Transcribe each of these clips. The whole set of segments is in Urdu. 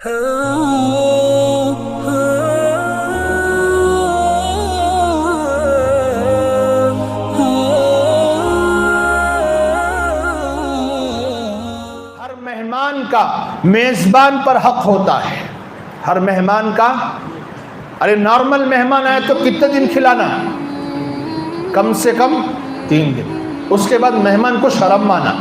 ہر مہمان کا میزبان پر حق ہوتا ہے. ہر مہمان کا، ارے نارمل مہمان آئے تو کتنے دن کھلانا؟ کم سے کم 3 دن. اس کے بعد مہمان کو شرم مانا.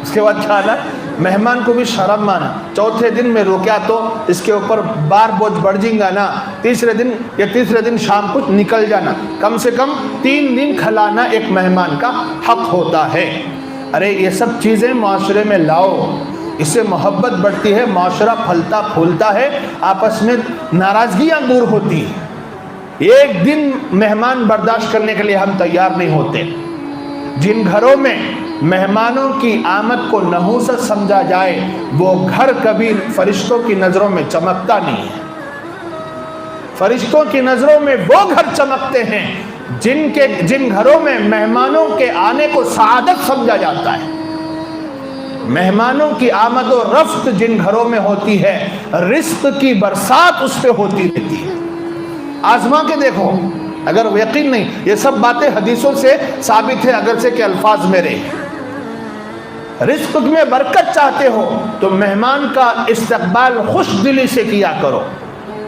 اس کے بعد کیا آنا؟ مہمان کو بھی شرم مانا. چوتھے دن میں روکیا تو اس کے اوپر بار بوجھ بڑھ جائیں گا نا. تیسرے دن شام کو نکل جانا. کم سے کم 3 دن کھلانا ایک مہمان کا حق ہوتا ہے. ارے یہ سب چیزیں معاشرے میں لاؤ، اس سے محبت بڑھتی ہے، معاشرہ پھلتا پھولتا ہے، آپس میں ناراضگیاں دور ہوتی ہیں. ایک دن مہمان برداشت کرنے کے لیے ہم تیار نہیں ہوتے. جن گھروں میں مہمانوں کی آمد کو نحوست سمجھا جائے وہ گھر کبھی فرشتوں کی نظروں میں چمکتا نہیں ہے. فرشتوں کی نظروں میں وہ گھر چمکتے ہیں جن گھروں میں مہمانوں کے آنے کو سعادت سمجھا جاتا ہے. مہمانوں کی آمد و رفت جن گھروں میں ہوتی ہے، رزق کی برسات اس پہ ہوتی رہتی ہے. آزما کے دیکھو، اگر یقین نہیں، یہ سب باتیں حدیثوں سے ثابت ہے اگرچہ کہ الفاظ میرے. رزق میں برکت چاہتے ہو تو مہمان کا استقبال خوش دلی سے کیا کرو.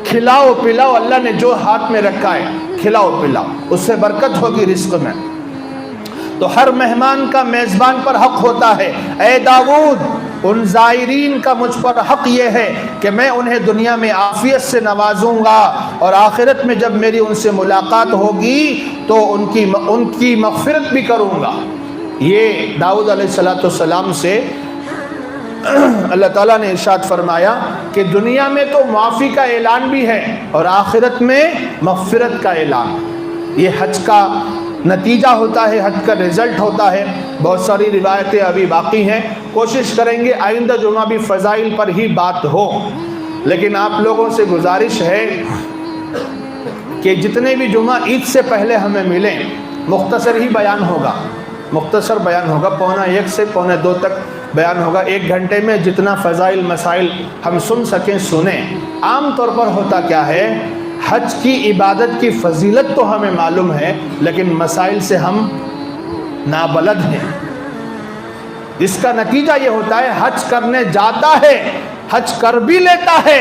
کھلاؤ پلاؤ، اللہ نے جو ہاتھ میں رکھا ہے کھلاؤ پلاؤ، اس سے برکت ہوگی رزق میں. تو ہر مہمان کا میزبان پر حق ہوتا ہے. اے داؤد، ان زائرین کا مجھ پر حق یہ ہے کہ میں انہیں دنیا میں عافیت سے نوازوں گا اور آخرت میں جب میری ان سے ملاقات ہوگی تو ان کی مغفرت بھی کروں گا. یہ داؤد علیہ السلام سے اللہ تعالیٰ نے ارشاد فرمایا کہ دنیا میں تو معافی کا اعلان بھی ہے اور آخرت میں مغفرت کا اعلان. یہ حج کا نتیجہ ہوتا ہے، حج کا رزلٹ ہوتا ہے. بہت ساری روایتیں ابھی باقی ہیں، کوشش کریں گے آئندہ جمعہ بھی فضائل پر ہی بات ہو. لیکن آپ لوگوں سے گزارش ہے کہ جتنے بھی جمعہ عید سے پہلے ہمیں ملیں، مختصر ہی بیان ہوگا، مختصر بیان ہوگا، 1:45 سے 1:45 تک بیان ہوگا. 1 گھنٹے میں جتنا فضائل مسائل ہم سن سکیں سنیں. عام طور پر ہوتا کیا ہے، حج کی عبادت کی فضیلت تو ہمیں معلوم ہے لیکن مسائل سے ہم نابلد ہیں. اس کا نتیجہ یہ ہوتا ہے حج کرنے جاتا ہے، حج کر بھی لیتا ہے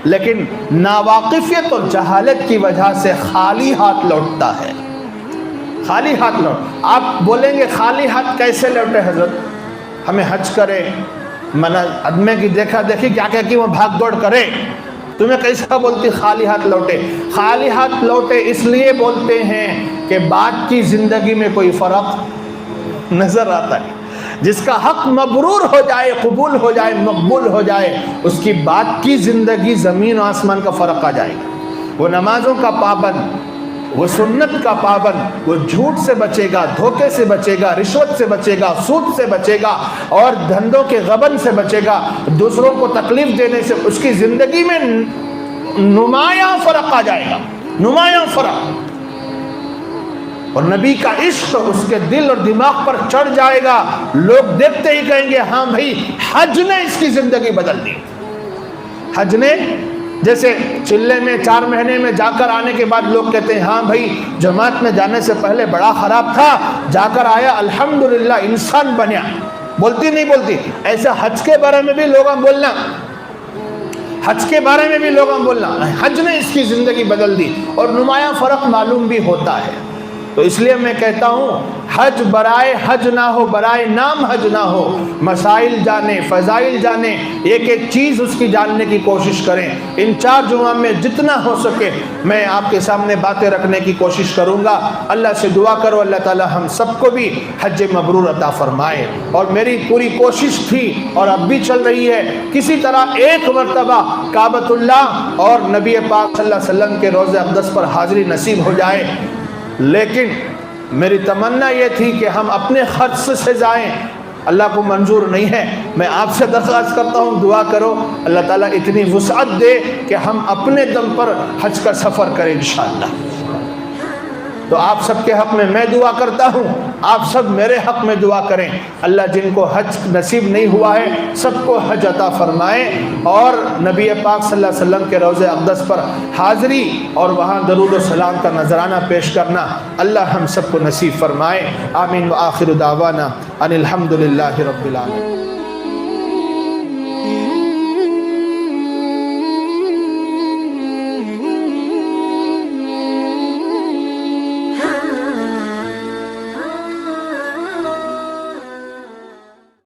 لیکن ناواقفیت اور جہالت کی وجہ سے خالی ہاتھ لوٹتا ہے. خالی ہاتھ لوٹ. آپ بولیں گے خالی ہاتھ کیسے لوٹے حضرت؟ ہمیں حج کرے، آدمی کی دیکھا دیکھی کیا کیا کہ وہ بھاگ دوڑ کرے، تمہیں کیسا بولتی خالی ہاتھ لوٹے؟ خالی ہاتھ لوٹے اس لیے بولتے ہیں کہ بعد کی زندگی میں کوئی فرق نظر آتا ہے. جس کا حق مبرور ہو جائے، قبول ہو جائے، مقبول ہو جائے، اس کی بعد کی زندگی زمین و آسمان کا فرق آ جائے گا. وہ نمازوں کا پابند، وہ سنت کا پابند، وہ جھوٹ سے بچے گا، دھوکے سے بچے گا، رشوت سے بچے گا، سود سے بچے گا اور دھندوں کے غبن سے بچے گا. دوسروں کو تکلیف دینے سے اس کی زندگی میں نمایاں فرق آ جائے گا، نمایاں فرق. اور نبی کا عشق اس کے دل اور دماغ پر چڑھ جائے گا. لوگ دیکھتے ہی کہیں گے ہاں بھائی حج نے اس کی زندگی بدل دی. حج نے، جیسے چلے میں 4 مہینے میں جا کر آنے کے بعد لوگ کہتے ہیں ہاں بھائی جماعت میں جانے سے پہلے بڑا خراب تھا، جا کر آیا الحمدللہ انسان بنیا. بولتی نہیں بولتی؟ ایسے حج کے بارے میں بھی لوگاں بولنا، حج کے بارے میں بھی لوگاں بولنا حج نے اس کی زندگی بدل دی اور نمایاں فرق معلوم بھی ہوتا ہے. تو اس لیے میں کہتا ہوں حج برائے حج نہ ہو، برائے نام حج نہ ہو. مسائل جانیں، فضائل جانیں، ایک ایک چیز اس کی جاننے کی کوشش کریں. ان 4 جمعہ میں جتنا ہو سکے میں آپ کے سامنے باتیں رکھنے کی کوشش کروں گا. اللہ سے دعا کرو اللہ تعالی ہم سب کو بھی حج مبرور عطا فرمائے. اور میری پوری کوشش تھی اور اب بھی چل رہی ہے کسی طرح ایک مرتبہ کعبۃ اللہ اور نبی پاک صلی اللہ علیہ وسلم کے روضہ اقدس پر حاضری نصیب ہو جائے. لیکن میری تمنا یہ تھی کہ ہم اپنے خرچ سے جائیں، اللہ کو منظور نہیں ہے. میں آپ سے درخواست کرتا ہوں دعا کرو اللہ تعالیٰ اتنی وسعت دے کہ ہم اپنے دم پر حج کا سفر کریں انشاءاللہ. تو تو آپ سب کے حق میں دعا کرتا ہوں، آپ سب میرے حق میں دعا کریں۔ اللہ جن کو حج نصیب نہیں ہوا ہے سب کو حج عطا فرمائے، اور نبی پاک صلی اللہ علیہ وسلم کے روضہ اقدس پر حاضری اور وہاں درود و سلام کا نذرانہ پیش کرنا اللہ ہم سب کو نصیب فرمائے۔ آمین۔ وآخر دعوانا ان الحمد للہ رب العالمین۔